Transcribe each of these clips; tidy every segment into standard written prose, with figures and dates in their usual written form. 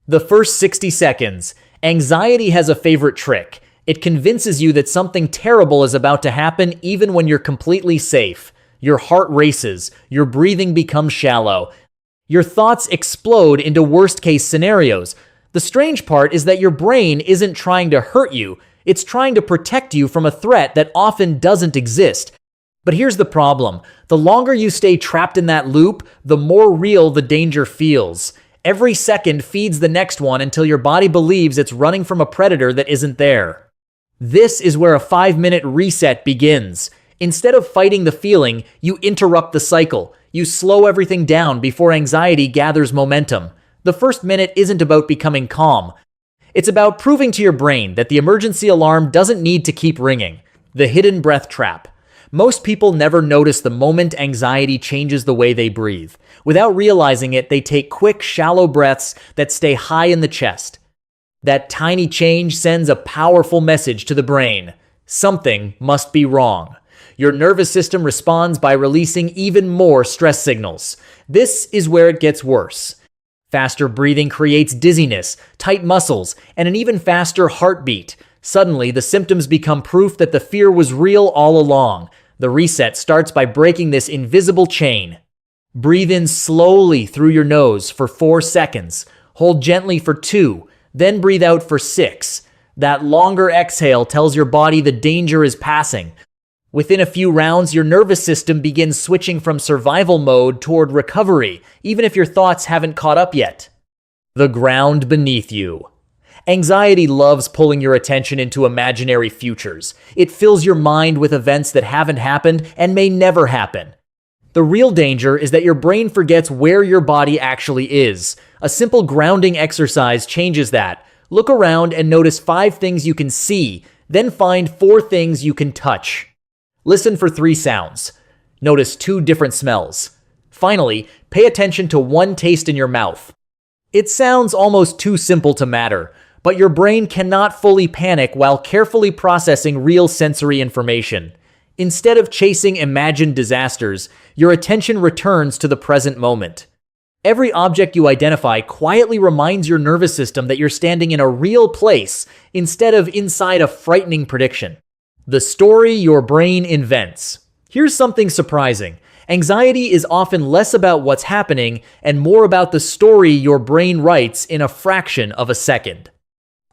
The first 60 seconds. Anxiety has a favorite trick. It convinces you that something terrible is about to happen even when you're completely safe. Your heart races, your breathing becomes shallow. Your thoughts explode into worst-case scenarios. The strange part is that your brain isn't trying to hurt you, it's trying to protect you from a threat that often doesn't exist. But here's the problem. The longer you stay trapped in that loop, the more real the danger feels. Every second feeds the next one until your body believes it's running from a predator that isn't there. This is where a 5-minute reset begins. Instead of fighting the feeling, you interrupt the cycle. You slow everything down before anxiety gathers momentum. The first minute isn't about becoming calm. It's about proving to your brain that the emergency alarm doesn't need to keep ringing. The hidden breath trap. Most people never notice the moment anxiety changes the way they breathe. Without realizing it, they take quick, shallow breaths that stay high in the chest. That tiny change sends a powerful message to the brain. Something must be wrong. Your nervous system responds by releasing even more stress signals. This is where it gets worse. Faster breathing creates dizziness, tight muscles, and an even faster heartbeat. Suddenly, the symptoms become proof that the fear was real all along. The reset starts by breaking this invisible chain. Breathe in slowly through your nose for 4 seconds. Hold gently for 2, then breathe out for 6. That longer exhale tells your body the danger is passing. Within a few rounds, your nervous system begins switching from survival mode toward recovery, even if your thoughts haven't caught up yet. The ground beneath you. Anxiety loves pulling your attention into imaginary futures. It fills your mind with events that haven't happened and may never happen. The real danger is that your brain forgets where your body actually is. A simple grounding exercise changes that. Look around and notice 5 things you can see, then find 4 things you can touch. Listen for 3 sounds. Notice 2 different smells. Finally, pay attention to 1 taste in your mouth. It sounds almost too simple to matter, but your brain cannot fully panic while carefully processing real sensory information. Instead of chasing imagined disasters, your attention returns to the present moment. Every object you identify quietly reminds your nervous system that you're standing in a real place instead of inside a frightening prediction. The story your brain invents. Here's something surprising. Anxiety is often less about what's happening and more about the story your brain writes in a fraction of a second.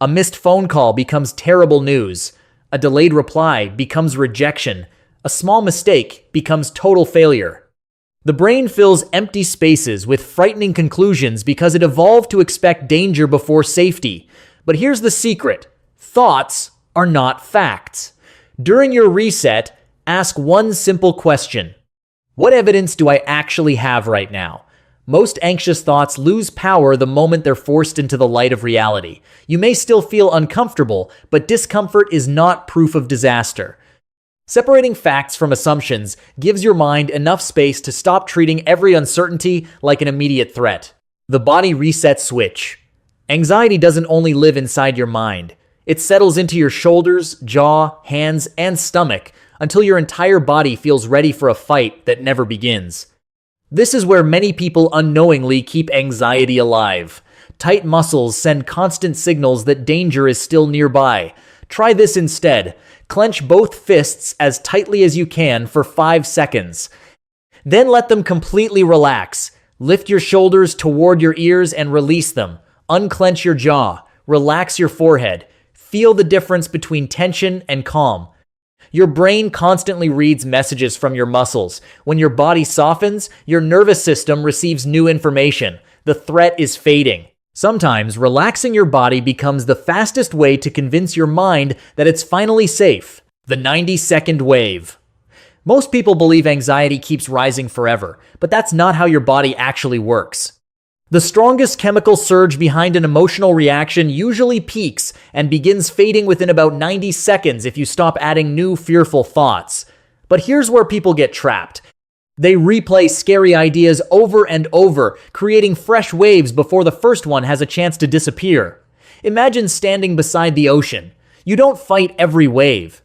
A missed phone call becomes terrible news. A delayed reply becomes rejection. A small mistake becomes total failure. The brain fills empty spaces with frightening conclusions because it evolved to expect danger before safety. But here's the secret. Thoughts are not facts. During your reset, ask one simple question. What evidence do I actually have right now? Most anxious thoughts lose power the moment they're forced into the light of reality. You may still feel uncomfortable, but discomfort is not proof of disaster. Separating facts from assumptions gives your mind enough space to stop treating every uncertainty like an immediate threat. The body reset switch. Anxiety doesn't only live inside your mind. It settles into your shoulders, jaw, hands, and stomach until your entire body feels ready for a fight that never begins. This is where many people unknowingly keep anxiety alive. Tight muscles send constant signals that danger is still nearby. Try this instead. Clench both fists as tightly as you can for 5 seconds. Then let them completely relax. Lift your shoulders toward your ears and release them. Unclench your jaw. Relax your forehead. Feel the difference between tension and calm. Your brain constantly reads messages from your muscles. When your body softens, your nervous system receives new information. The threat is fading. Sometimes, relaxing your body becomes the fastest way to convince your mind that it's finally safe. The 90-second wave. Most people believe anxiety keeps rising forever, but that's not how your body actually works. The strongest chemical surge behind an emotional reaction usually peaks and begins fading within about 90 seconds if you stop adding new fearful thoughts. But here's where people get trapped. They replay scary ideas over and over, creating fresh waves before the first one has a chance to disappear. Imagine standing beside the ocean. You don't fight every wave.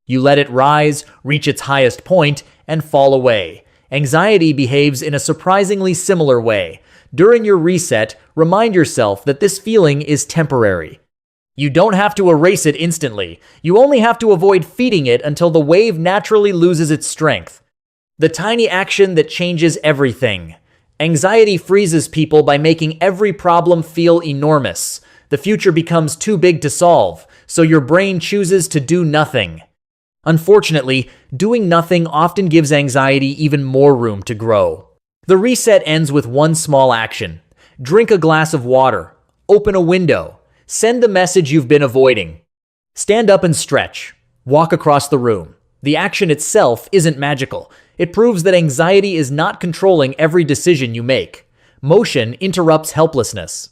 You let it rise, reach its highest point, and fall away. Anxiety behaves in a surprisingly similar way. During your reset, remind yourself that this feeling is temporary. You don't have to erase it instantly. You only have to avoid feeding it until the wave naturally loses its strength. The tiny action that changes everything. Anxiety freezes people by making every problem feel enormous. The future becomes too big to solve, so your brain chooses to do nothing. Unfortunately, doing nothing often gives anxiety even more room to grow. The reset ends with one small action. Drink a glass of water. Open a window. Send the message you've been avoiding. Stand up and stretch. Walk across the room. The action itself isn't magical. It proves that anxiety is not controlling every decision you make. Motion interrupts helplessness.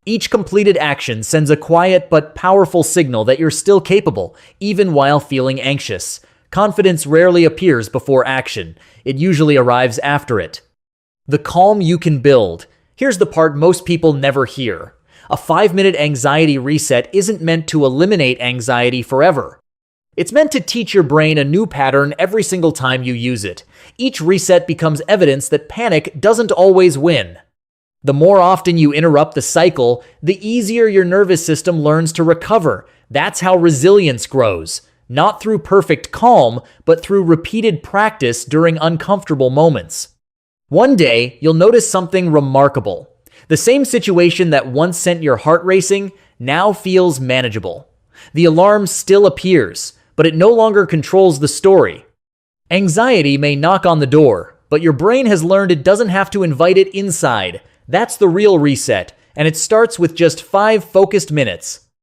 Each completed action sends a quiet but powerful signal that you're still capable, even while feeling anxious. Confidence rarely appears before action. It usually arrives after it. The calm you can build. Here's the part most people never hear. A 5-minute anxiety reset isn't meant to eliminate anxiety forever. It's meant to teach your brain a new pattern every single time you use it. Each reset becomes evidence that panic doesn't always win. The more often you interrupt the cycle, the easier your nervous system learns to recover. That's how resilience grows. Not through perfect calm, but through repeated practice during uncomfortable moments. One day, you'll notice something remarkable. The same situation that once sent your heart racing now feels manageable. The alarm still appears, but it no longer controls the story. Anxiety may knock on the door, but your brain has learned it doesn't have to invite it inside. That's the real reset, and it starts with just 5 focused minutes.